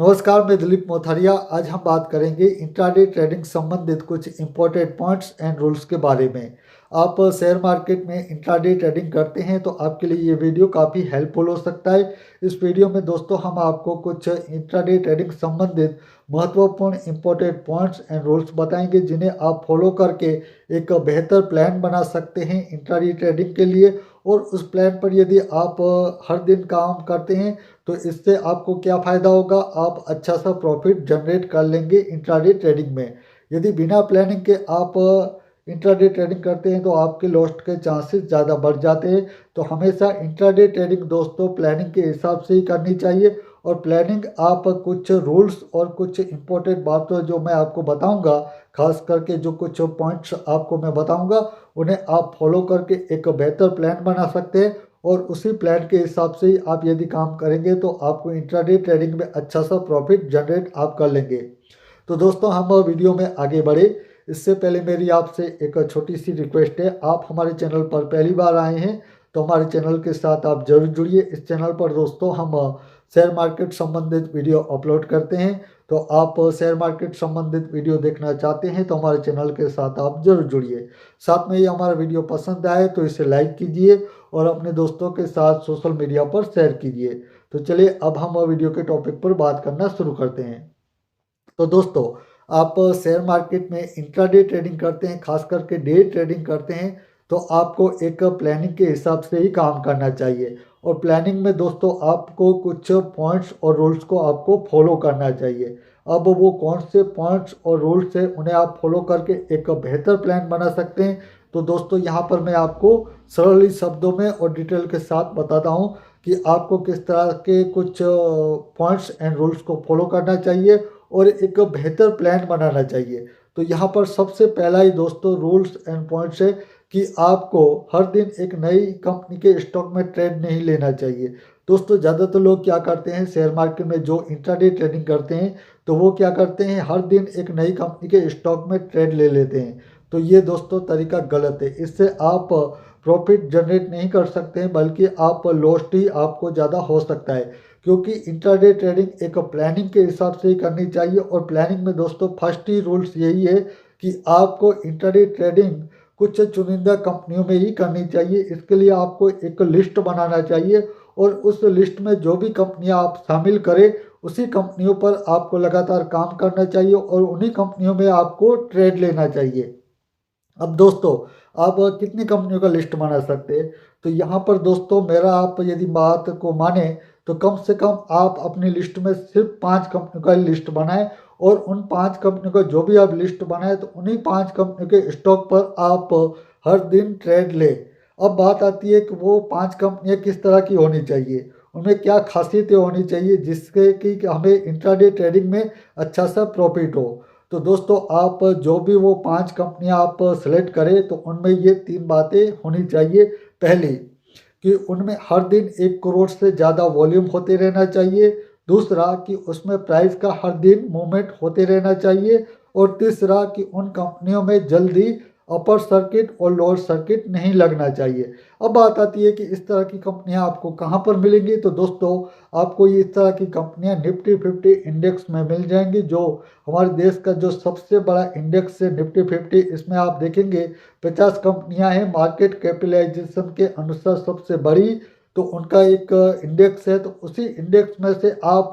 नमस्कार, मैं दिलीप मोथरिया। आज हम बात करेंगे इंट्राडे ट्रेडिंग संबंधित कुछ इंपॉर्टेंट पॉइंट्स एंड रूल्स के बारे में। आप शेयर मार्केट में इंट्राडे ट्रेडिंग करते हैं तो आपके लिए ये वीडियो काफ़ी हेल्पफुल हो सकता है। इस वीडियो में दोस्तों हम आपको कुछ इंट्राडे ट्रेडिंग संबंधित महत्वपूर्ण इंपॉर्टेंट पॉइंट्स एंड रूल्स बताएंगे जिन्हें आप फॉलो करके एक बेहतर प्लान बना सकते हैं इंट्राडे ट्रेडिंग के लिए। और उस प्लान पर यदि आप हर दिन काम करते हैं तो इससे आपको क्या फ़ायदा होगा, आप अच्छा सा प्रॉफिट जनरेट कर लेंगे इंट्राडे ट्रेडिंग में। यदि बिना प्लानिंग के आप इंट्राडे ट्रेडिंग करते हैं तो आपके लॉस के चांसेस ज़्यादा बढ़ जाते हैं। तो हमेशा इंट्राडे ट्रेडिंग दोस्तों प्लानिंग के हिसाब से ही करनी चाहिए। और प्लानिंग आप कुछ रूल्स और कुछ इंपॉर्टेंट बातें जो मैं आपको बताऊंगा, खास करके जो कुछ पॉइंट्स आपको मैं बताऊंगा उन्हें आप फॉलो करके एक बेहतर प्लान बना सकते हैं। और उसी प्लान के हिसाब से ही आप यदि काम करेंगे तो आपको इंट्राडे ट्रेडिंग में अच्छा सा प्रॉफिट जनरेट आप कर लेंगे। तो दोस्तों हम वीडियो में आगे बढ़े इससे पहले मेरी आपसे एक छोटी सी रिक्वेस्ट है। आप हमारे चैनल पर पहली बार आए हैं तो हमारे चैनल के साथ आप जरूर जुड़िए। इस चैनल पर दोस्तों हम शेयर मार्केट संबंधित वीडियो अपलोड करते हैं। तो आप शेयर मार्केट संबंधित वीडियो देखना चाहते हैं तो हमारे चैनल के साथ आप जरूर जुड़िए। साथ में ये हमारा वीडियो पसंद आए तो इसे लाइक कीजिए और अपने दोस्तों के साथ सोशल मीडिया पर शेयर कीजिए। तो चलिए अब हम वीडियो के टॉपिक पर बात करना शुरू करते हैं। तो दोस्तों आप शेयर मार्केट में इंट्राडे ट्रेडिंग करते हैं, खास करके डे ट्रेडिंग करते हैं तो आपको एक प्लानिंग के हिसाब से ही काम करना चाहिए। और प्लानिंग में दोस्तों आपको कुछ पॉइंट्स और रूल्स को आपको फॉलो करना चाहिए। अब वो कौन से पॉइंट्स और रूल्स हैं उन्हें आप फॉलो करके एक बेहतर प्लान बना सकते हैं। तो दोस्तों यहाँ पर मैं आपको सरल शब्दों में और डिटेल के साथ बताता हूँ कि आपको किस तरह के कुछ पॉइंट्स एंड रूल्स को फॉलो करना चाहिए और एक बेहतर प्लान बनाना चाहिए। तो यहाँ पर सबसे पहला ही दोस्तों रूल्स एंड पॉइंट्स है कि आपको हर दिन एक नई कंपनी के स्टॉक में ट्रेड नहीं लेना चाहिए। दोस्तों ज़्यादातर लोग क्या करते हैं शेयर मार्केट में जो इंट्राडे ट्रेडिंग करते हैं तो वो क्या करते हैं हर दिन एक नई कंपनी के स्टॉक में ट्रेड ले लेते हैं। तो ये दोस्तों तरीका गलत है। इससे आप प्रॉफिट जनरेट नहीं कर सकते हैं बल्कि आप लॉस ही आपको ज़्यादा हो सकता है। क्योंकि इंट्राडे ट्रेडिंग एक प्लानिंग के हिसाब से ही करनी चाहिए। और प्लानिंग में दोस्तों फर्स्ट ही रूल्स यही है कि आपको इंट्राडे ट्रेडिंग कुछ चुनिंदा कंपनियों में ही करनी चाहिए। इसके लिए आपको एक लिस्ट बनाना चाहिए और उस लिस्ट में जो भी कंपनियां आप शामिल करें उसी कंपनियों पर आपको लगातार काम करना चाहिए और उन्हीं कंपनियों में आपको ट्रेड लेना चाहिए। अब दोस्तों आप कितनी कंपनियों का लिस्ट बना सकते हैं। तो यहाँ पर दोस्तों मेरा आप यदि बात को माने तो कम से कम आप अपनी लिस्ट में सिर्फ 5 कंपनियों का लिस्ट बनाएं। और उन 5 कंपनियों का जो भी आप लिस्ट बनाएं तो उन्हीं 5 कंपनियों के स्टॉक पर आप हर दिन ट्रेड लें। अब बात आती है कि वो 5 कंपनियां किस तरह की होनी चाहिए, उनमें क्या खासियतें होनी चाहिए जिसके कि हमें इंट्राडे ट्रेडिंग में अच्छा सा प्रॉफिट हो। तो दोस्तों आप जो भी वो 5 कंपनियां आप सेलेक्ट करें तो उनमें ये 3 बातें होनी चाहिए। पहली कि उनमें हर दिन 1 करोड़ से ज़्यादा वॉल्यूम होते रहना चाहिए। दूसरा कि उसमें प्राइस का हर दिन मूवमेंट होते रहना चाहिए। और तीसरा कि उन कंपनियों में जल्दी अपर सर्किट और लोअर सर्किट नहीं लगना चाहिए। अब बात आती है कि इस तरह की कंपनियां आपको कहां पर मिलेंगी। तो दोस्तों आपको ये इस तरह की कंपनियां निफ्टी 50 इंडेक्स में मिल जाएंगी। जो हमारे देश का जो सबसे बड़ा इंडेक्स है निफ्टी 50, इसमें आप देखेंगे 50 कंपनियां हैं मार्केट कैपिटलाइजेशन के अनुसार सबसे बड़ी। तो उनका एक इंडेक्स है तो उसी इंडेक्स में से आप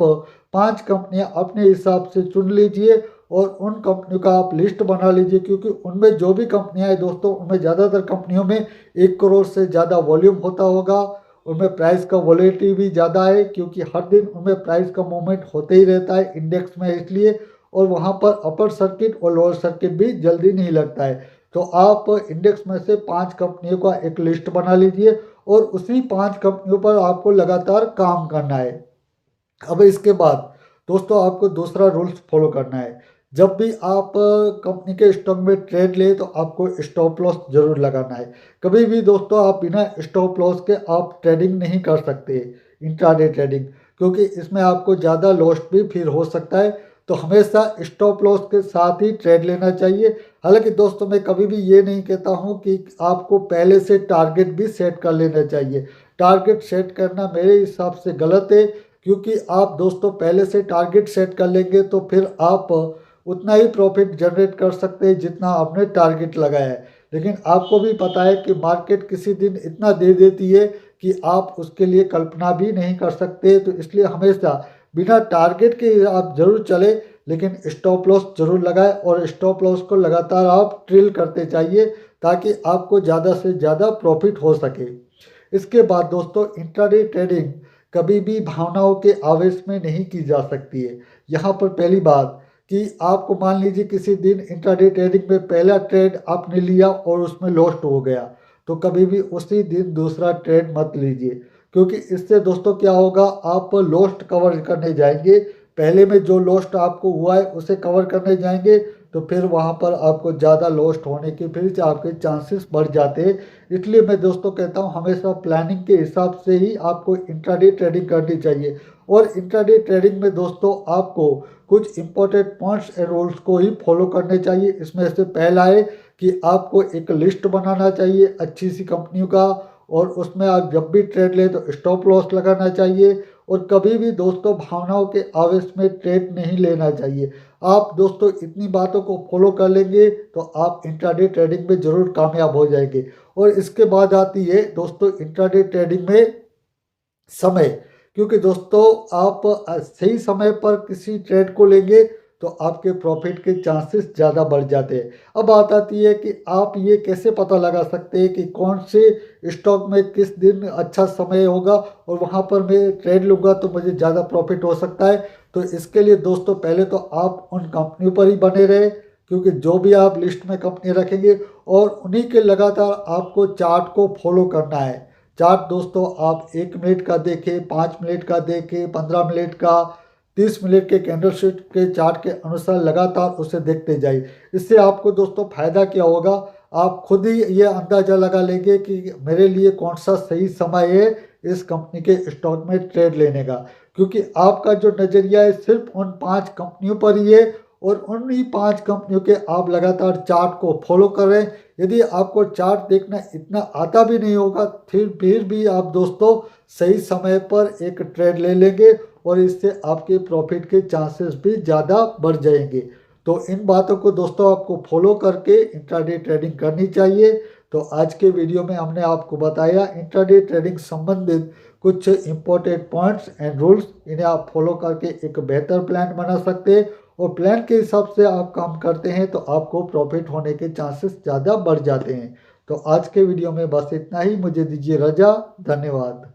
5 कंपनियां अपने हिसाब से चुन लीजिए और उन कंपनियों का आप लिस्ट बना लीजिए। क्योंकि उनमें जो भी कंपनियां हैं दोस्तों उनमें ज़्यादातर कंपनियों में 1 करोड़ से ज़्यादा वॉल्यूम होता होगा। उनमें प्राइस का वॉलेटिलिटी भी ज़्यादा है क्योंकि हर दिन उनमें प्राइस का मूवमेंट होते ही रहता है इंडेक्स में, इसलिए। और वहाँ पर अपर सर्किट और लोअर सर्किट भी जल्दी नहीं लगता है। तो आप इंडेक्स में से 5 कंपनियों का एक लिस्ट बना लीजिए और उसी 5 कंपनियों पर आपको लगातार काम करना है। अब इसके बाद दोस्तों आपको दूसरा रूल्स फॉलो करना है। जब भी आप कंपनी के स्टॉक में ट्रेड ले तो आपको स्टॉप लॉस जरूर लगाना है। कभी भी दोस्तों आप बिना स्टॉप लॉस के आप ट्रेडिंग नहीं कर सकते इंट्राडे ट्रेडिंग, क्योंकि इसमें आपको ज़्यादा लॉस भी फिर हो सकता है। तो हमेशा स्टॉप लॉस के साथ ही ट्रेड लेना चाहिए। हालांकि दोस्तों मैं कभी भी ये नहीं कहता हूँ कि आपको पहले से टारगेट भी सेट कर लेना चाहिए। टारगेट सेट करना मेरे हिसाब से गलत है क्योंकि आप दोस्तों पहले से टारगेट सेट कर लेंगे तो फिर आप उतना ही प्रॉफिट जनरेट कर सकते हैं जितना आपने टारगेट लगाया है। लेकिन आपको भी पता है कि मार्केट किसी दिन इतना दे देती है कि आप उसके लिए कल्पना भी नहीं कर सकते। तो इसलिए हमेशा बिना टारगेट के आप जरूर चले, लेकिन स्टॉप लॉस जरूर लगाए और स्टॉप लॉस को लगातार आप ट्रिल करते चाहिए ताकि आपको ज़्यादा से ज़्यादा प्रॉफिट हो सके। इसके बाद दोस्तों इंट्राडे ट्रेडिंग कभी भी भावनाओं के आवेश में नहीं की जा सकती है। यहाँ पर पहली बात कि आपको मान लीजिए किसी दिन इंट्राडे ट्रेडिंग में पहला ट्रेड आपने लिया और उसमें लॉस्ट हो गया, तो कभी भी उसी दिन दूसरा ट्रेड मत लीजिए, क्योंकि इससे दोस्तों क्या होगा, आप लॉस्ट कवर करने जाएंगे, पहले में जो लॉस्ट आपको हुआ है उसे कवर करने जाएंगे तो फिर वहाँ पर आपको ज़्यादा लॉस्ट होने के फिर से आपके चांसेस बढ़ जाते हैं। इसलिए मैं दोस्तों कहता हूँ हमेशा प्लानिंग के हिसाब से ही आपको इंट्राडे ट्रेडिंग करनी चाहिए। और इंट्राडे ट्रेडिंग में दोस्तों आपको कुछ इंपॉर्टेंट पॉइंट्स एंड रूल्स को ही फॉलो करने चाहिए। इसमें से पहला है कि आपको एक लिस्ट बनाना चाहिए अच्छी सी कंपनियों का, और उसमें आप जब भी ट्रेड लें तो स्टॉप लॉस लगाना चाहिए और कभी भी दोस्तों भावनाओं के आवेश में ट्रेड नहीं लेना चाहिए। आप दोस्तों इतनी बातों को फॉलो कर लेंगे तो आप इंट्राडे ट्रेडिंग में ज़रूर कामयाब हो जाएंगे। और इसके बाद आती है दोस्तों इंट्राडे ट्रेडिंग में समय, क्योंकि दोस्तों आप सही समय पर किसी ट्रेड को लेंगे तो आपके प्रॉफिट के चांसेस ज़्यादा बढ़ जाते हैं। अब बात आती है कि आप ये कैसे पता लगा सकते हैं कि कौन से स्टॉक में किस दिन अच्छा समय होगा और वहाँ पर मैं ट्रेड लूँगा तो मुझे ज़्यादा प्रॉफिट हो सकता है। तो इसके लिए दोस्तों पहले तो आप उन कंपनियों पर ही बने रहे, क्योंकि जो भी आप लिस्ट में कंपनी रखेंगे और उन्हीं के लगातार आपको चार्ट को फॉलो करना है। चार्ट दोस्तों आप 1 मिनट का देखें, 5 मिनट का देखें, 15 मिनट का, 30 मिनट के कैंडलस्टिक के चार्ट के अनुसार लगातार उसे देखते जाइए। इससे आपको दोस्तों फ़ायदा क्या होगा, आप खुद ही ये अंदाज़ा लगा लेंगे कि मेरे लिए कौन सा सही समय है इस कंपनी के स्टॉक में ट्रेड लेने का, क्योंकि आपका जो नज़रिया है सिर्फ उन 5 कंपनियों पर ही है और उन्हीं 5 कंपनियों के आप लगातार चार्ट को फॉलो कर रहे हैं। यदि आपको चार्ट देखना इतना आता भी नहीं होगा फिर भी आप दोस्तों सही समय पर एक ट्रेड ले लेंगे और इससे आपके प्रॉफिट के चांसेस भी ज़्यादा बढ़ जाएंगे। तो इन बातों को दोस्तों आपको फॉलो करके इंट्राडे ट्रेडिंग करनी चाहिए। तो आज के वीडियो में हमने आपको बताया इंट्राडे ट्रेडिंग संबंधित कुछ इंपॉर्टेंट पॉइंट्स एंड रूल्स, इन्हें आप फॉलो करके एक बेहतर प्लान बना सकते हैं और प्लान के हिसाब से आप काम करते हैं तो आपको प्रॉफिट होने के चांसेस ज़्यादा बढ़ जाते हैं। तो आज के वीडियो में बस इतना ही, मुझे दीजिए रजा, धन्यवाद।